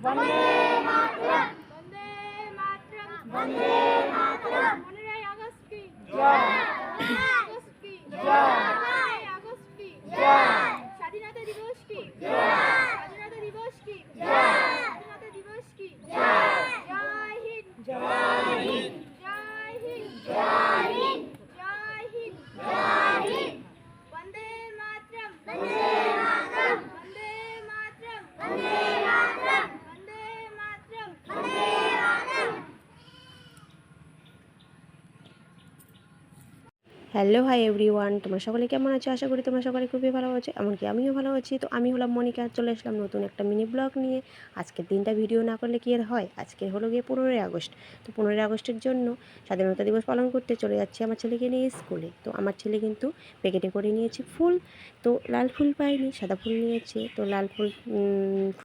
বন্দে মাতরম। বন্দে মাতরম। বন্দে মাতরম। 15 August কি জয়। 15 August কি জয়। 15 August কি জয়। স্বাধীনতা দিবস কি জয়। স্বাধীনতা দিবস কি জয়। স্বাধীনতা দিবস কি জয়। জয় হিন্দ। জয় হিন্দ। জয় হিন্দ। জয় হিন্দ। জয় হিন্দ। জয় হিন্দ। বন্দে মাতরম। বন্দে মাতরম। বন্দে মাতরম। বন্দে মাতরম। বন্দে মাতরম। বন্দে মাতরম। হ্যালো হাই এভরিওয়ান, তোমরা সকলে কেমন আছো? আশা করি তোমরা সকলে খুবই ভালো আছো, এমনকি আমিও ভালো আছি। তো আমি হলাম মনিকা, চলে আসলাম নতুন একটা মিনি ব্লগ নিয়ে। আজকের দিনটা ভিডিও না করলে কি আর হয়? আজকে হলো গিয়ে 15ই আগস্ট। তো 15ই আগস্টের জন্য স্বাধীনতা দিবস পালন করতে চলে যাচ্ছি আমার ছেলেকে নিয়ে স্কুলে। তো আমার ছেলে কিন্তু প্যাকেটে করে নিয়েছে ফুল, তো লাল ফুল পাইনি, সাদা ফুল নিয়েছে। তো লাল ফুল